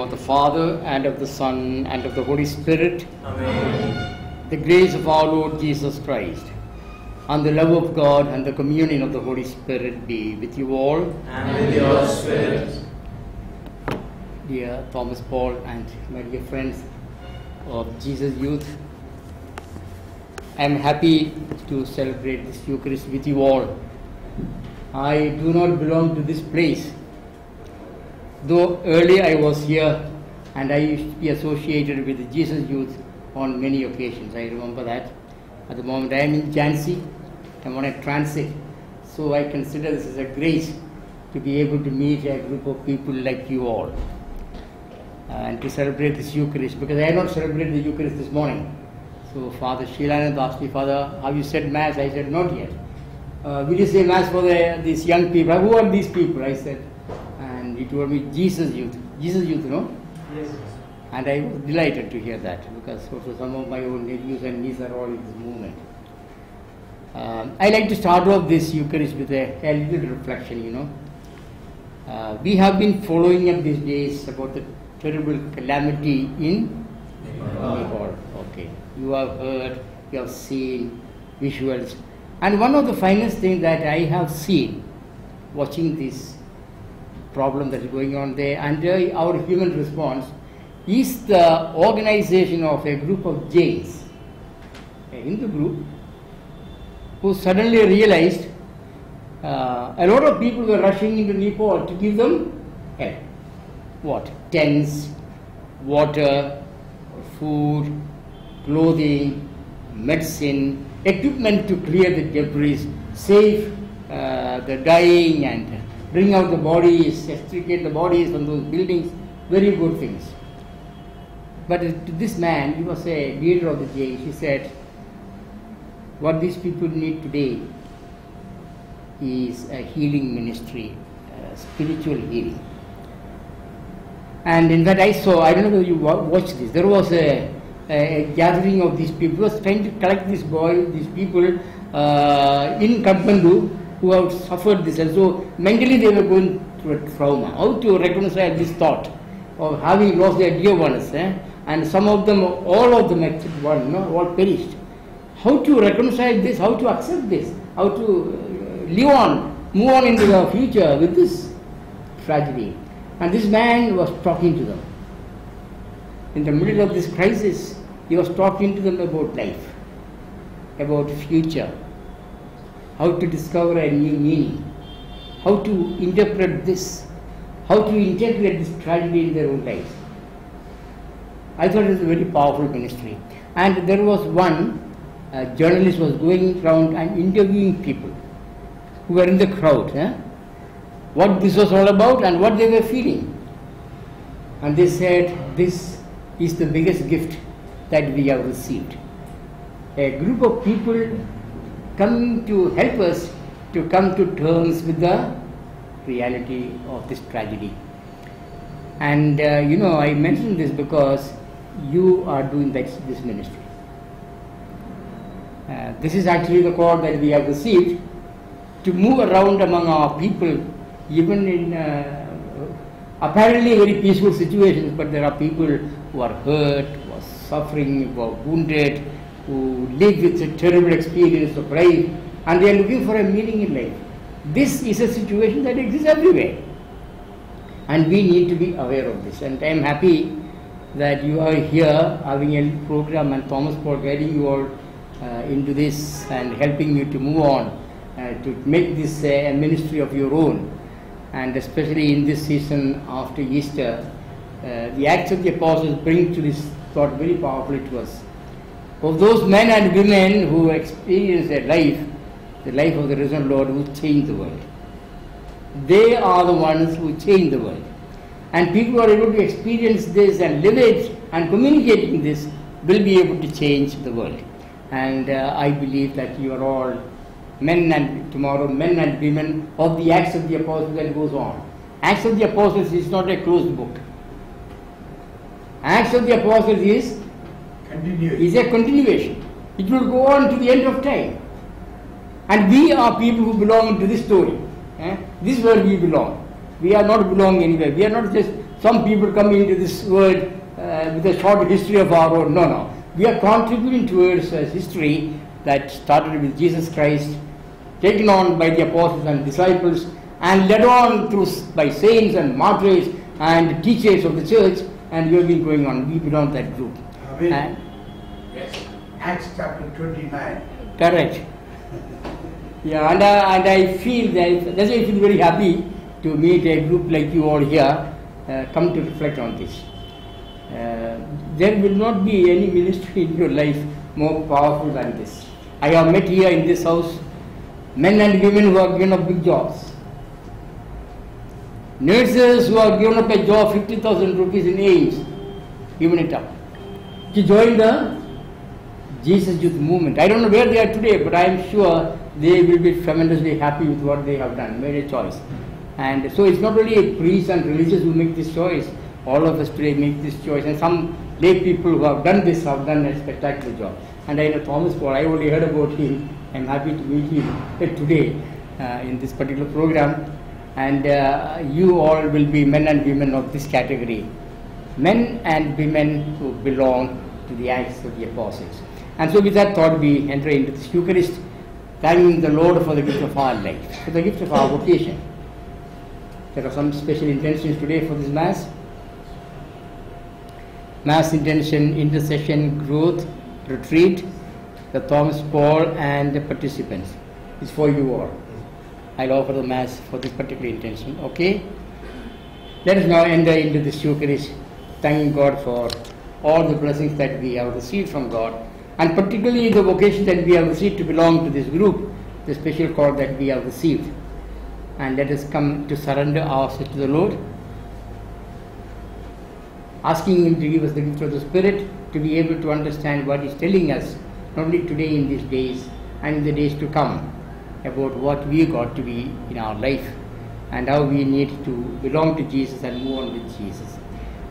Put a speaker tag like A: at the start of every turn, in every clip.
A: of the Father, and of the Son, and of the Holy Spirit.
B: Amen.
A: The grace of our Lord Jesus Christ, and the love of God, and the communion of the Holy Spirit be with you all.
B: And with your spirit.
A: Dear Thomas Paul and my dear friends of Jesus Youth, I am happy to celebrate this Eucharist with you all. I do not belong to this place, though earlier I was here and I used to be associated with the Jesus Youth on many occasions. I remember that. At the moment I am in Jhansi, I am on a transit, so I consider this as a grace to be able to meet a group of people like you all and to celebrate this Eucharist, because I had not celebrated the Eucharist this morning. So Father Shilanand asked me, Father, have you said Mass? I said, not yet. Will you say Mass for these young people? Who are these people? I said. And he told me, Jesus Youth. Jesus Youth, no?
B: Yes.
A: And I was delighted to hear that, because also some of my own nephews and nieces are all in this movement. I like to start off this Eucharist with a little reflection, we have been following up these days about the terrible calamity in Nepal. Okay. You have heard, you have seen visuals. And one of the finest things that I have seen watching this problem that is going on there and our human response is the organization of a group of Jains, a Hindu group, who suddenly realized a lot of people were rushing into Nepal to give them help. What? Tents, water, food, clothing, medicine, equipment to clear the debris, save the dying and bring out the bodies, extricate the bodies from those buildings, very good things. But to this man, he was a leader of the Jains, he said, what these people need today is a healing ministry, spiritual healing. And in fact I saw, I don't know whether you watched this, there was a gathering of these people, was trying to collect these people in Kathmandu who have suffered this, and so mentally they were going through a trauma. How to reconcile this thought of having lost their dear ones, and some of them, all of them except one, all perished. How to reconcile this, how to accept this, how to live on, move on into the future with this tragedy. And this man was talking to them. In the middle of this crisis, he was talking to them about life, about future, how to discover a new meaning, how to interpret this, how to integrate this tragedy in their own lives. I thought it was a very powerful ministry. And there was one journalist was going around and interviewing people who were in the crowd, what this was all about and what they were feeling. And they said, this is the biggest gift that we have received. A group of people coming to help us to come to terms with the reality of this tragedy. And I mention this because you are doing this ministry. This is actually the call that we have received to move around among our people, even in apparently very peaceful situations, but there are people who are hurt, who are suffering, who are wounded, who live with a terrible experience of life, and they are looking for a meaning in life. This is a situation that exists everywhere, and we need to be aware of this. And I am happy that you are here having a program and Thomas Paul guiding you all into this and helping you to move on, to make this a ministry of your own. And especially in this season after Easter, the Acts of the Apostles bring to this thought very powerfully to us. Of those men and women who experienced a life, the life of the risen Lord, who changed the world. They are the ones who change the world. And people who are able to experience this and live it and communicating this will be able to change the world. And I believe that you are all men and women of the Acts of the Apostles that goes on. Acts of the Apostles is not a closed book. Acts of the Apostles is a continuation. It will go on to the end of time. And we are people who belong to this story. This is where we belong. We are not belonging anywhere. We are not just some people come into this world with a short history of our own. No, no. We are contributing towards a history that started with Jesus Christ, taken on by the apostles and disciples, and led on through by saints and martyrs and teachers of the church, and we have been going on. We belong to that group.
C: Yes. Acts chapter 29.
A: Correct. Yeah, and I feel that's why I feel very happy to meet a group like you all here, come to reflect on this. There will not be any ministry in your life more powerful than this. I have met here in this house men and women who have given up big jobs. Nurses who have given up a job, 50,000 rupees in AIMS, given it up to join the Jesus Youth Movement. I don't know where they are today, but I am sure they will be tremendously happy with what they have done, made a choice. And so it's not only priests and religious who make this choice, all of us today make this choice. And some lay people who have done this have done a spectacular job. And I know Thomas Paul, I only heard about him. I'm happy to meet him today in this particular program. And you all will be men and women of this category. Men and women who belong to the Acts of the Apostles. And so with that thought, we enter into this Eucharist, thanking the Lord for the gift of our life, for the gift of our vocation. There are some special intentions today for this Mass. Mass intention, intercession, growth, retreat, the Thomas Paul and the participants. It's for you all. I'll offer the Mass for this particular intention. Okay? Let us now enter into this Eucharist, thanking God for all the blessings that we have received from God, and particularly the vocation that we have received to belong to this group, the special call that we have received. And let us come to surrender ourselves to the Lord, asking Him to give us the gift of the Spirit, to be able to understand what He's telling us, not only today in these days and in the days to come, about what we got to be in our life and how we need to belong to Jesus and move on with Jesus.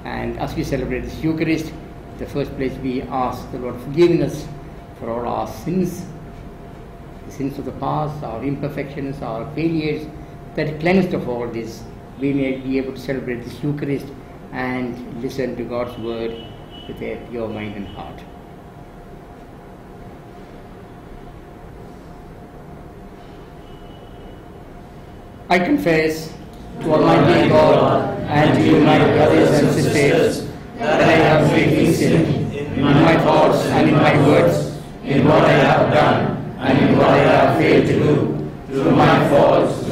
A: And as we celebrate this Eucharist, the first place we ask the Lord forgiving us for all our sins, the sins of the past, our imperfections, our failures, that cleansed of all this, we may be able to celebrate this Eucharist and listen to God's word with a pure mind and heart. I confess to Almighty God and to you, my brothers and sisters, that I have greatly sinned in my thoughts and in my words, in what I have done and in what I have failed to do, through my faults,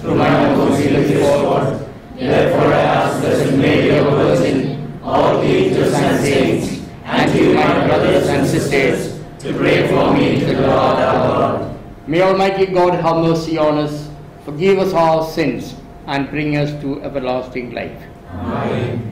A: through my own serious fault. Therefore I ask Blessed Mary, our Virgin, all angels and saints, and you, my brothers and sisters, to pray for me to the Lord our God. May Almighty God have mercy on us, forgive us our sins, and bring us to everlasting life.
B: Amen.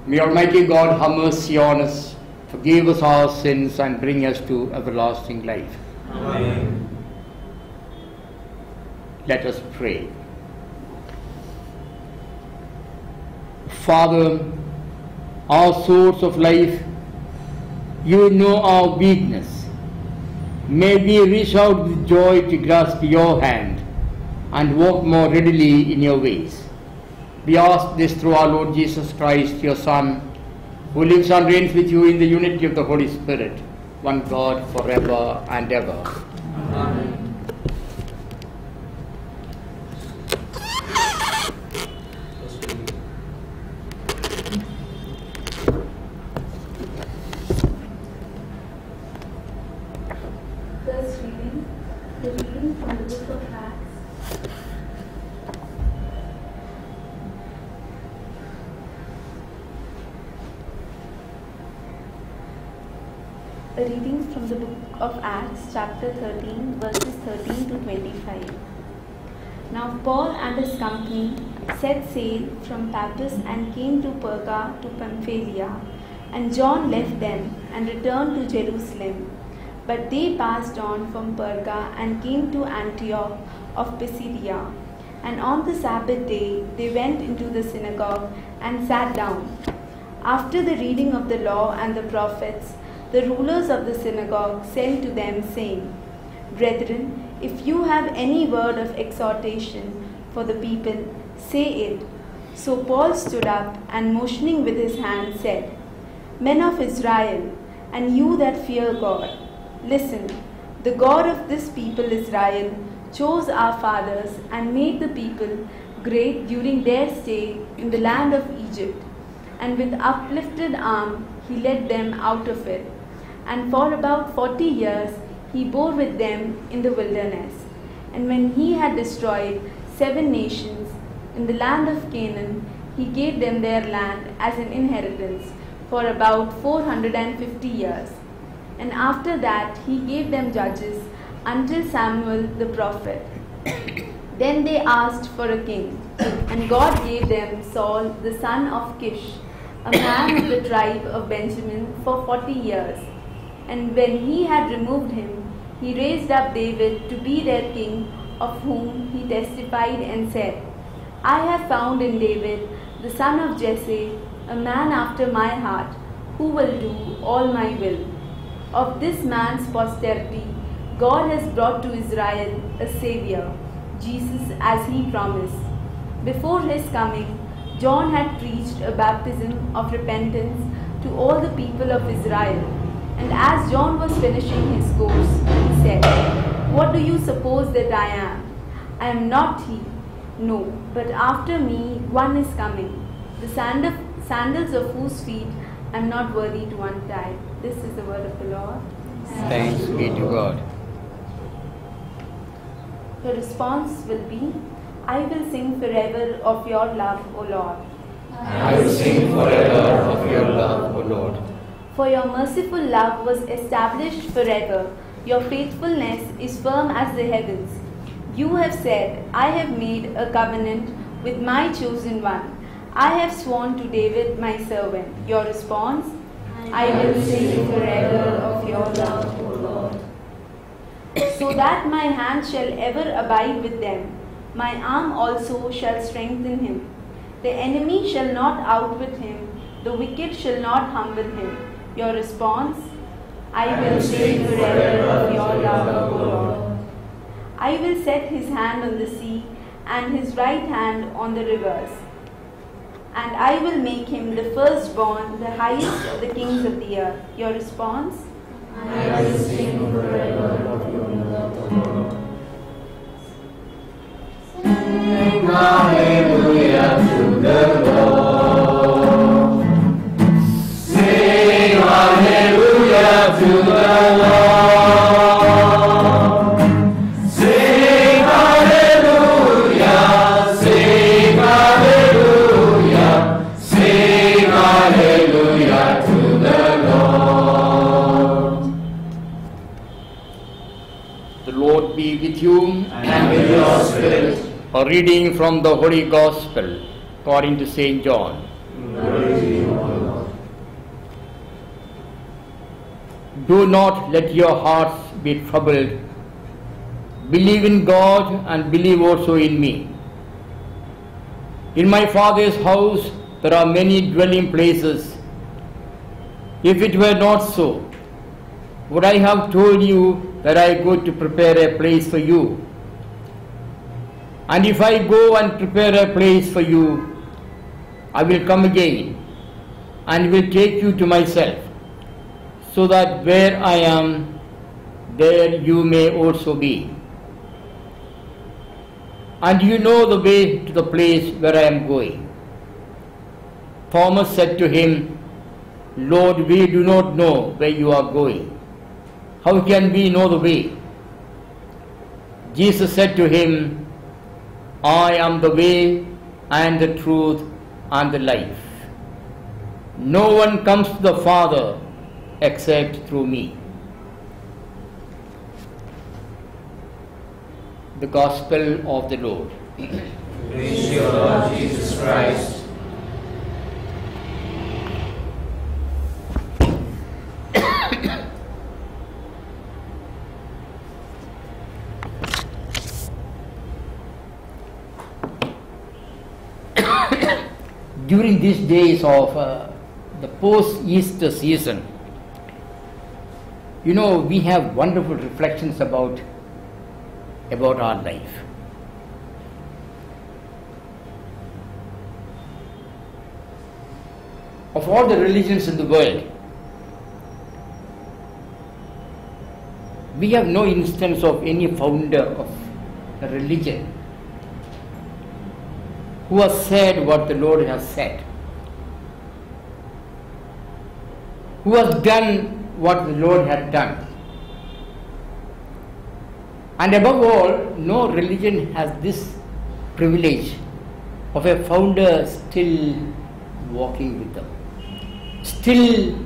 A: May Almighty God have mercy on us, forgive us our sins, and bring us to everlasting life.
B: Amen.
A: Let us pray. Father, our source of life, you know our weakness. May we reach out with joy to grasp your hand and walk more readily in your ways. We ask this through our Lord Jesus Christ, your Son, who lives and reigns with you in the unity of the Holy Spirit, one God, forever and ever.
B: Amen.
D: First reading, the reading from the book of Acts. A reading from the book of Acts, chapter 13, verses 13 to 25. Now Paul and his company set sail from Paphos and came to Perga to Pamphylia, and John left them and returned to Jerusalem. But they passed on from Perga and came to Antioch of Pisidia. And on the Sabbath day they went into the synagogue and sat down. After the reading of the law and the prophets, the rulers of the synagogue sent to them, saying, Brethren, if you have any word of exhortation for the people, say it. So Paul stood up and motioning with his hand said, Men of Israel, and you that fear God, listen. The God of this people Israel chose our fathers and made the people great during their stay in the land of Egypt, and with uplifted arm he led them out of it. And for about 40 years he bore with them in the wilderness. And when he had destroyed 7 nations in the land of Canaan, he gave them their land as an inheritance for about 450 years. And after that he gave them judges until Samuel the prophet. Then they asked for a king, and God gave them Saul the son of Kish, a man of the tribe of Benjamin, for 40 years. And when he had removed him, he raised up David to be their king, of whom he testified and said, I have found in David, the son of Jesse, a man after my heart, who will do all my will. Of this man's posterity, God has brought to Israel a Saviour, Jesus, as he promised. Before his coming, John had preached a baptism of repentance to all the people of Israel. And as John was finishing his course, he said, What do you suppose that I am? I am not he. No, but after me one is coming, the sandals of whose feet I am not worthy to untie. This is the word of the Lord.
A: Thanks be to God.
D: The response will be, I will sing forever of your love, O Lord.
A: I will sing forever of your love, O Lord.
D: For your merciful love was established forever. Your faithfulness is firm as the heavens. You have said, I have made a covenant with my chosen one. I have sworn to David my servant. Your response? I will sing forever of your love, O Lord. So that my hand shall ever abide with them. My arm also shall strengthen him. The enemy shall not outwit him. The wicked shall not humble him. Your response? I will sing forever of your love, O Lord. I will set his hand on the sea and his right hand on the rivers. And I will make him the firstborn, the highest of the kings of the earth. Your response?
B: I will sing forever of your love, O Lord. Sing hallelujah to the Lord. Sing hallelujah to the Lord. Sing hallelujah, sing hallelujah, sing hallelujah to the Lord.
A: The Lord be with you
B: And with your spirit.
A: A reading from the Holy Gospel according to St. John.
B: Glory to you, O Lord.
A: Do not let your hearts be troubled. Believe in God and believe also in me. In my Father's house there are many dwelling places. If it were not so, would I have told you that I go to prepare a place for you? And if I go and prepare a place for you, I will come again and will take you to myself, so that where I am, there you may also be. And you know the way to the place where I am going. Thomas said to him, Lord, we do not know where you are going. How can we know the way? Jesus said to him, I am the way and the truth and the life. No one comes to the Father except through me. The Gospel of the Lord.
B: Praise to you, Lord Jesus Christ.
A: During these days of the post-Easter season, we have wonderful reflections about our life. Of all the religions in the world, we have no instance of any founder of a religion who has said what the Lord has said, who has done what the Lord had done. And above all, no religion has this privilege of a founder still walking with them, still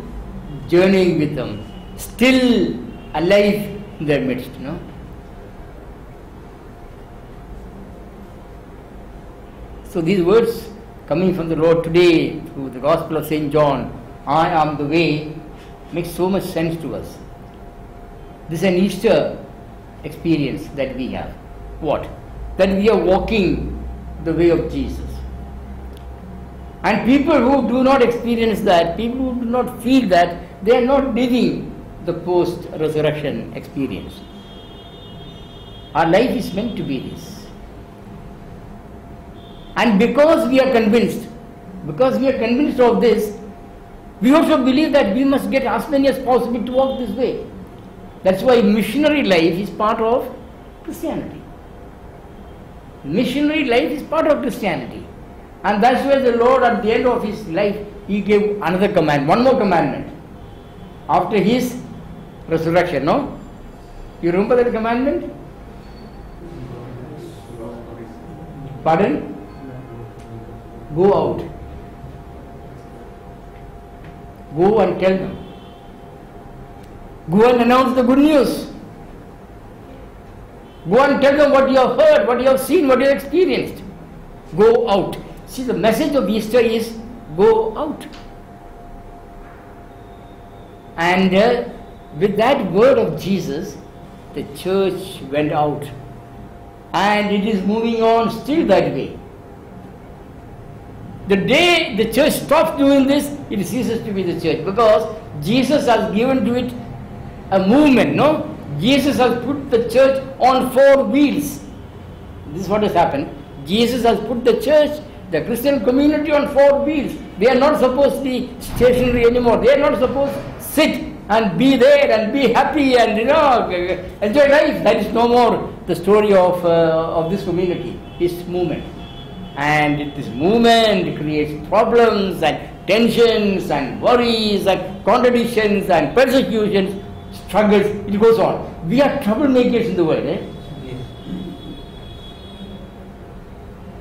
A: journeying with them, still alive in their midst, So these words coming from the Lord today through the Gospel of St. John, I am the way, makes so much sense to us. This is an Easter experience that we have. What? That we are walking the way of Jesus. And people who do not experience that, people who do not feel that, they are not living the post-resurrection experience. Our life is meant to be this. And because we are convinced of this, we also believe that we must get as many as possible to walk this way. That's why missionary life is part of Christianity. Missionary life is part of Christianity. And that's why the Lord at the end of his life, he gave another command, one more commandment. After his resurrection, no? You remember that commandment? Pardon? Go out. Go and tell them. Go and announce the good news. Go and tell them what you have heard, what you have seen, what you have experienced. Go out. See, the message of Easter is go out. And with that word of Jesus, the church went out. And it is moving on still that way. The day the church stops doing this, it ceases to be the church, because Jesus has given to it a movement, no? Jesus has put the church on 4 wheels. This is what has happened. Jesus has put the church, the Christian community, on 4 wheels. They are not supposed to be stationary anymore. They are not supposed to sit and be there and be happy and enjoy life. That is no more the story of this community, this movement. And this movement creates problems and tensions and worries and contradictions and persecutions, struggles. It goes on. We are troublemakers in the world.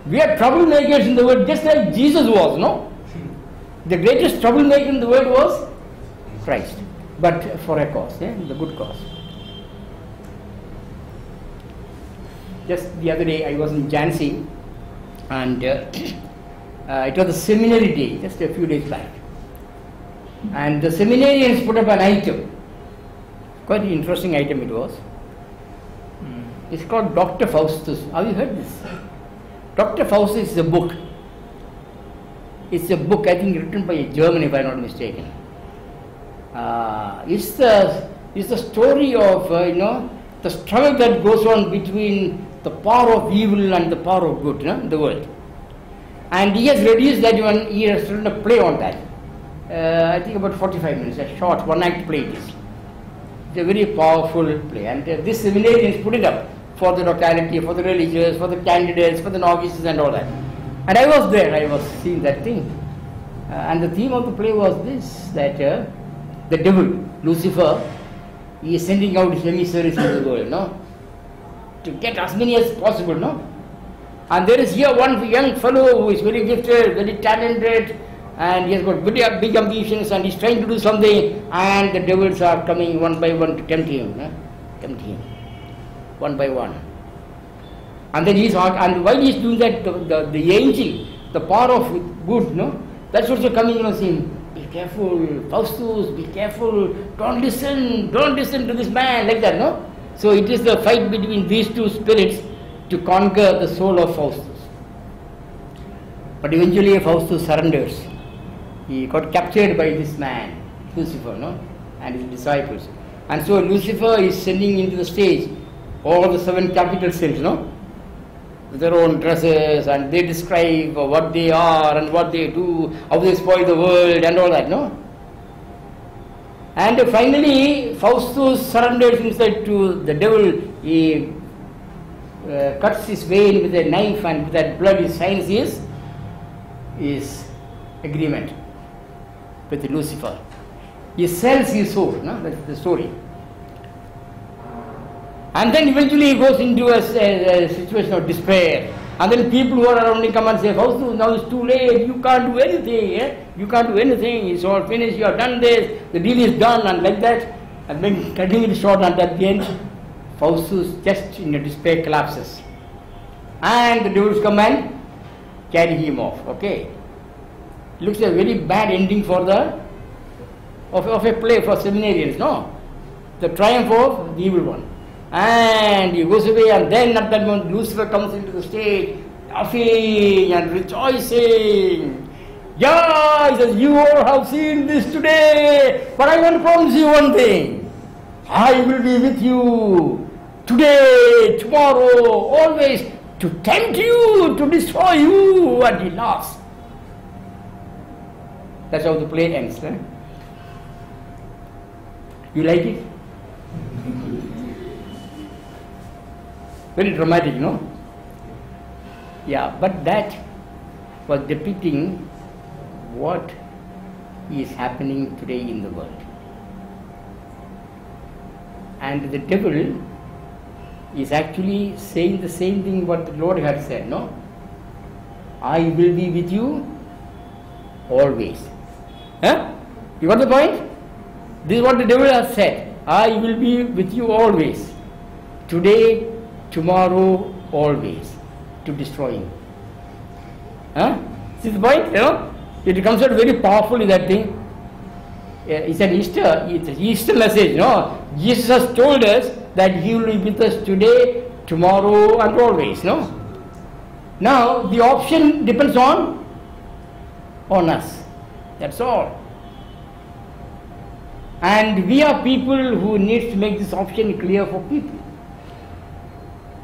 A: We are troublemakers in the world, just like Jesus was, no? The greatest troublemaker in the world was Christ, but for a cause, the good cause. Just the other day I was in Jhansi, and it was a seminary day, just a few days back. And the seminarians put up an item, quite an interesting item it was. It's called Dr. Faustus. Have you heard this? Dr. Faustus is a book. It's a book, I think, written by a German, if I am not mistaken. It's the story of the struggle that goes on between the the power of evil and the power of good, in the world. And he has reduced that one, he has written a play on that. I think about 45 minutes, a short one-act play it is. It's a very powerful play, and this seminarians put it up for the locality, for the religious, for the candidates, for the novices and all that. And I was there, I was seeing that thing. And the theme of the play was this, that the devil, Lucifer, he is sending out his emissaries into the world, to get as many as possible, And there is here one young fellow who is very gifted, very talented, and he has got very big ambitions, and he's trying to do something, and the devils are coming one by one to tempt him, one by one. And then and while he's doing that, the angel, the power of good, that's also coming, saying, be careful, Faustus, be careful, don't listen to this man, like that, So it is the fight between these two spirits to conquer the soul of Faustus. But eventually Faustus surrenders. He got captured by this man, Lucifer, and his disciples. And so Lucifer is sending into the stage all the 7 capital sins, with their own dresses, and they describe what they are and what they do, how they spoil the world and all that, And finally, Faustus surrenders himself to the devil. He cuts his vein with a knife, and with that blood he signs his agreement with Lucifer. He sells his soul, that's the story. And then eventually he goes into a situation of despair. And then people who are around him come and say, Faustus, now it's too late, you can't do anything, You can't do anything, it's all finished, you have done this, the deal is done, and like that. And then cutting it short, and at the end, Faustus just in a despair collapses. And the devils come and carry him off, Looks a very bad ending for of a play for seminarians, The triumph of the evil one. And he goes away, and then at that moment Lucifer comes into the stage, laughing and rejoicing. Yeah, he says, you all have seen this today, but I want to promise you one thing. I will be with you today, tomorrow, always, to tempt you, to destroy you. And he laughs. That's how the play ends. You like it? Very dramatic, Yeah, but that was depicting what is happening today in the world. And the devil is actually saying the same thing what the Lord had said, I will be with you always. You got the point? This is what the devil has said. I will be with you always. Today, tomorrow, always. To destroy him. See the point? It comes out very powerfully, that thing. It's an Easter message. Jesus has told us that he will be with us today, tomorrow, and always. Now, the option depends on us. That's all. And we are people who need to make this option clear for people.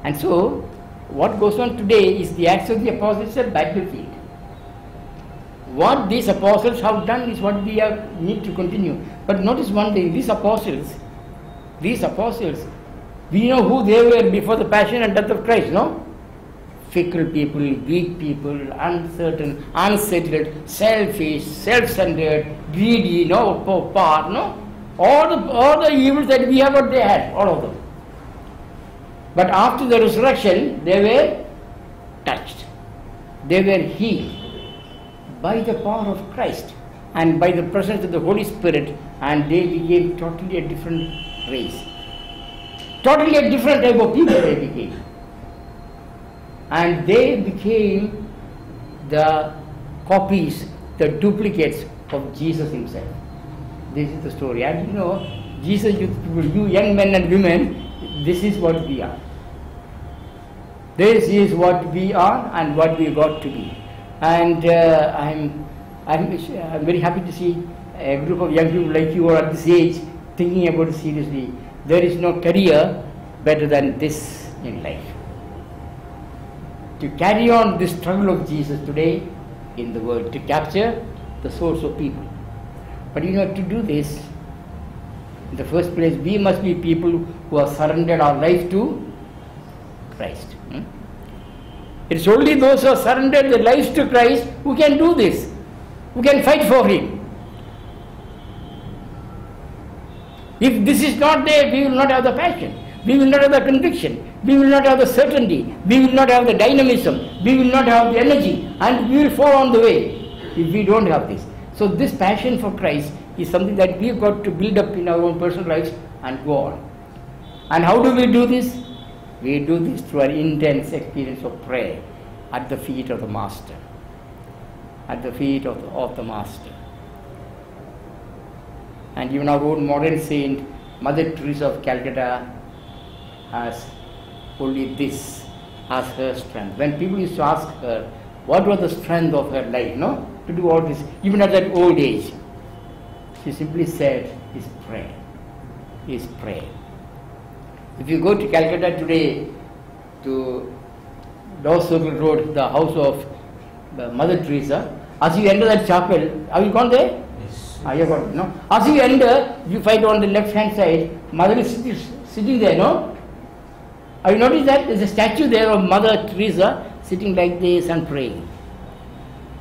A: And so, what goes on today is the Acts of the Apostles, a battlefield. What these apostles have done is what we need to continue. But notice one thing, these apostles, we know who they were before the passion and death of Christ, Fickle people, weak people, uncertain, unsettled, selfish, self-centered, greedy, power, all the evils that we have, what they had, all of them. But after the resurrection, they were touched. They were healed by the power of Christ and by the presence of the Holy Spirit, and they became totally a different race. Totally a different type of people they became. And they became the copies, the duplicates of Jesus himself. This is the story. And Jesus, you young men and women, this is what we are. This is what we are and what we got to be. And I'm very happy to see a group of young people like you are at this age thinking about it seriously. There is no career better than this in life. to carry on this struggle of Jesus today in the world, to capture the souls of people. But to do this, in the first place, we must be people who have surrendered our life to Christ. It's only those who have surrendered their lives to Christ who can do this, who can fight for Him. If this is not there, we will not have the passion, we will not have the conviction, we will not have the certainty, we will not have the dynamism, we will not have the energy, and we will fall on the way if we don't have this. So this passion for Christ is something that we've got to build up in our own personal lives and go on. And how do we do this? We do this through an intense experience of prayer at the feet of the Master. At the feet of the Master. And even our own modern saint, Mother Teresa of Calcutta, has only this as her strength. When people used to ask her what was the strength of her life, to do all this, even at that old age, she simply said, is prayer. Is prayer. If you go to Calcutta today, to Law Circle Road, the house of Mother Teresa, as you enter that chapel, have you gone there?
B: Yes.
A: You have gone, no? As you enter, you find on the left hand side, Mother is sitting there, no? Have you noticed that? There's a statue there of Mother Teresa sitting like this and praying.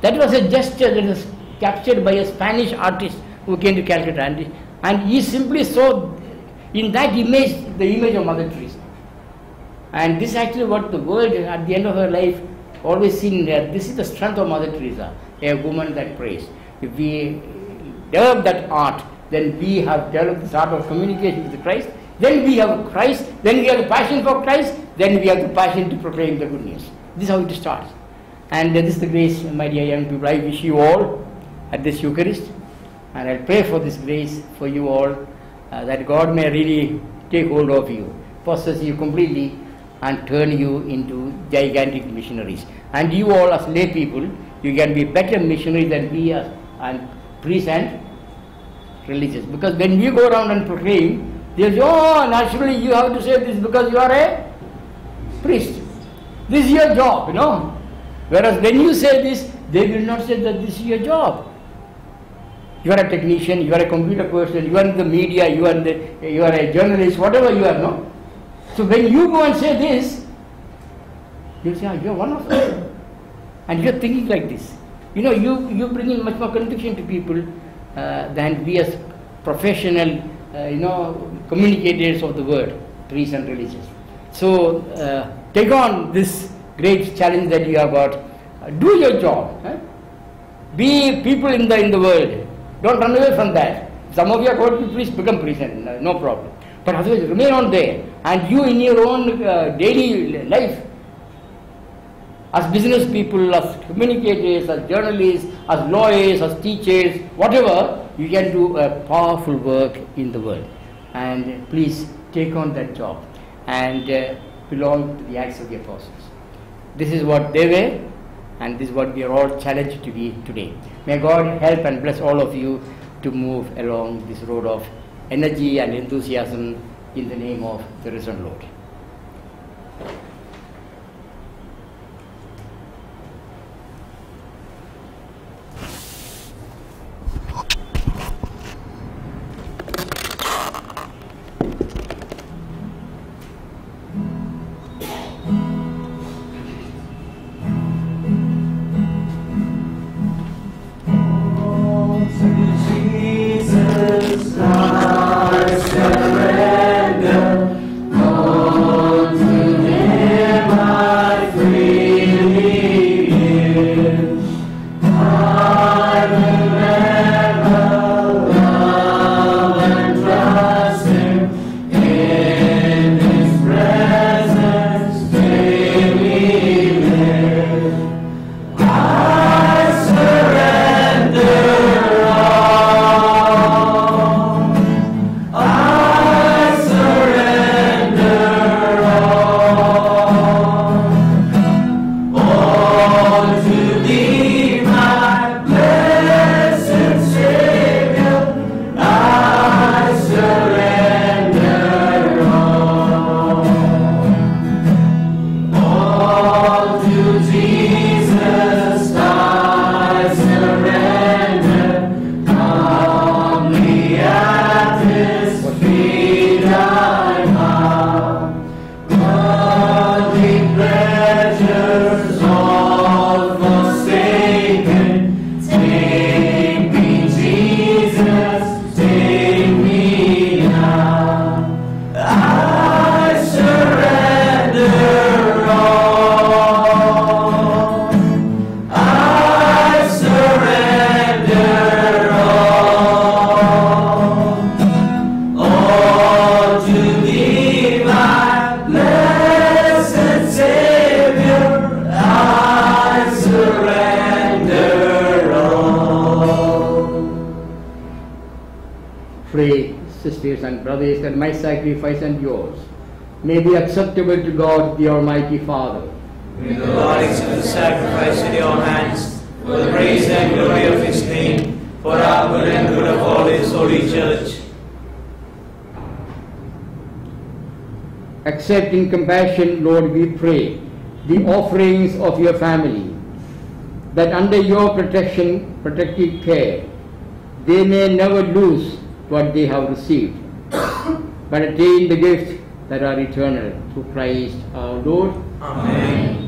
A: That was a gesture that was captured by a Spanish artist who came to Calcutta, and he simply saw in that image the image of Mother Teresa. And this is actually what the world at the end of her life always seen there. This is the strength of Mother Teresa, a woman that prays. If we develop that art, then we have developed this art of communication with Christ. Then we have Christ, then we have the passion for Christ, then we have the passion to proclaim the good news. This is how it starts. And this is the grace, my dear young people. I wish you all at this Eucharist, and I pray for this grace for you all, that God may really take hold of you, possess you completely, and turn you into gigantic missionaries. And you all as lay people, you can be better missionaries than we as and priests and religious. Because when we go around and proclaim, they'll say, oh, naturally you have to say this because you are a priest. This is your job, Whereas when you say this, they will not say that this is your job. You are a technician, you are a computer person, you are in the media, you are a journalist, whatever you are, no? So when you go and say this, you'll say, you are one of them. And you are thinking like this. You bring in much more conviction to people than we as professional, communicators of the word, priests and religious. So take on this great challenge that you have got. Do your job. Be people in the world. Don't run away from that. Some of you are called to priests, become priests, no problem. But otherwise, remain on there. And you in your own daily life, as business people, as communicators, as journalists, as lawyers, as teachers, whatever, you can do a powerful work in the world. And please take on that job and belong to the Acts of the Apostles. This is what they were, and this is what we are all challenged to be today. May God help and bless all of you to move along this road of energy and enthusiasm in the name of the risen Lord.
B: Jesus, I surrender.
A: sisters and brothers, that my sacrifice and yours may be acceptable to God, the Almighty Father.
B: May the Lord accept the sacrifice in your hands, for the praise and glory of His name, for our good and good of all His holy church.
A: Accept in compassion, Lord, we pray, the offerings of your family, that under your protective care, they may never lose what they have received, but attain the gifts that are eternal, through Christ our Lord.
B: Amen.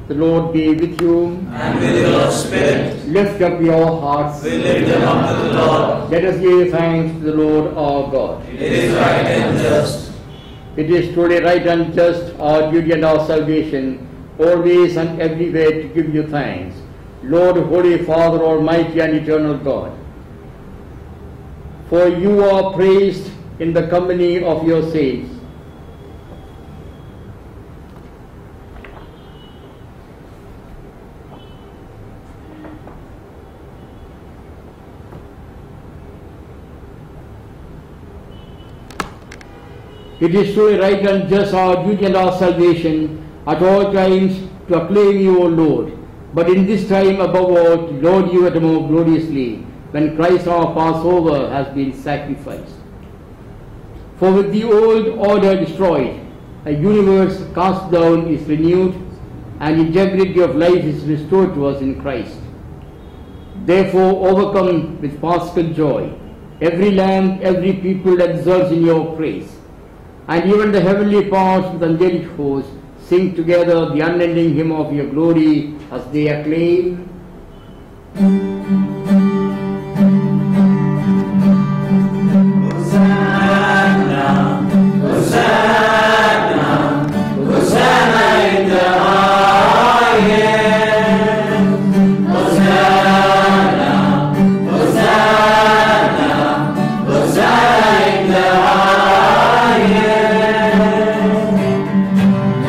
A: The Lord be with you.
B: And with your spirit,
A: Lift up your hearts.
B: we lift them up to the Lord.
A: Let us give thanks to the Lord our God.
B: It is right and just.
A: It is truly right and just, our duty and our salvation, always and everywhere to give you thanks, Lord, Holy Father, Almighty and eternal God. For you are praised in the company of your saints. It is truly right and just, our duty and our salvation, at all times to acclaim you, O Lord. But in this time above all, to laud you yet more gloriously, when Christ our Passover has been sacrificed. For with the old order destroyed, a universe cast down is renewed, and integrity of life is restored to us in Christ. Therefore, overcome with paschal joy, every land, every people exults in your praise. And even the heavenly powers with angelic hosts sing together the unending hymn of your glory as they acclaim.
B: Hosanna, Hosanna, Hosanna in the highest. Hosanna, Hosanna, Hosanna in the highest.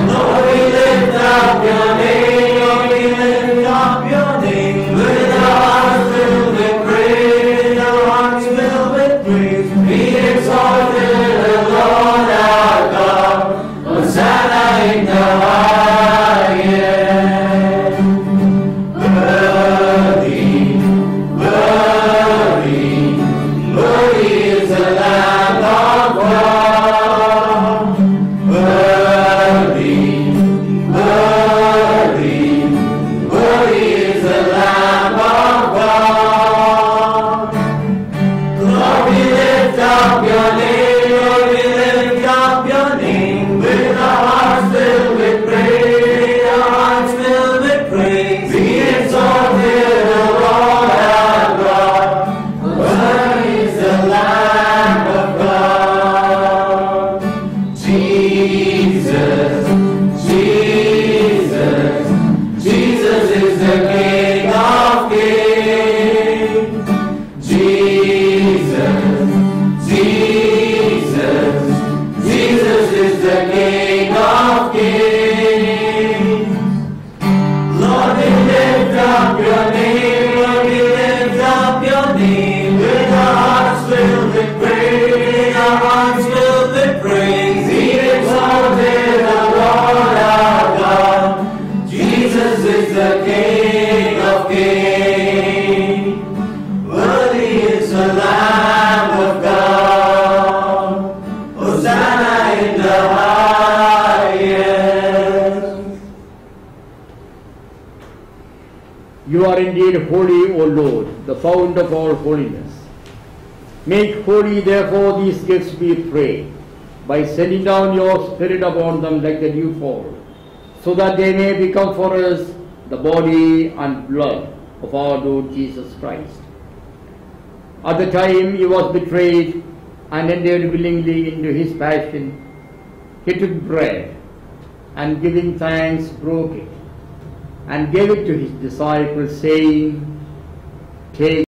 B: Lord, we lift up your name, Lord, we lift up your name, with our hearts filled with praise, our hearts filled with praise. Be exalted, the Lord our God. Hosanna in the highest. Worthy, worthy, worthy is the Lamb of God. Worthy, worthy, worthy is the Lamb of God. Lord, we lift up your name, Lord, we lift up your name, with our hearts filled with praise, our hearts filled with praise. Be exalted, the Lord our God. Worthy is the Lamb of God. Jesus, Jesus, Jesus is the King of Kings. Jesus, Jesus, Jesus is the King of Kings. Lord, we lift up your name, Lord, we lift up your name, with our hearts filled with praise, our hearts filled with praise. Be exalted, the Lord our God. Jesus is the King of Kings. Worthy is the Lamb of God. Hosanna in the highest.
A: You are indeed holy, O Lord, the fount of all holiness. Make holy, therefore, these gifts, we pray, by sending down your Spirit upon them like the dewfall, so that they may become for us the body and blood of our Lord Jesus Christ. At the time he was betrayed and entered willingly into his passion, he took bread and, giving thanks, broke it and gave it to his disciples, saying, "Take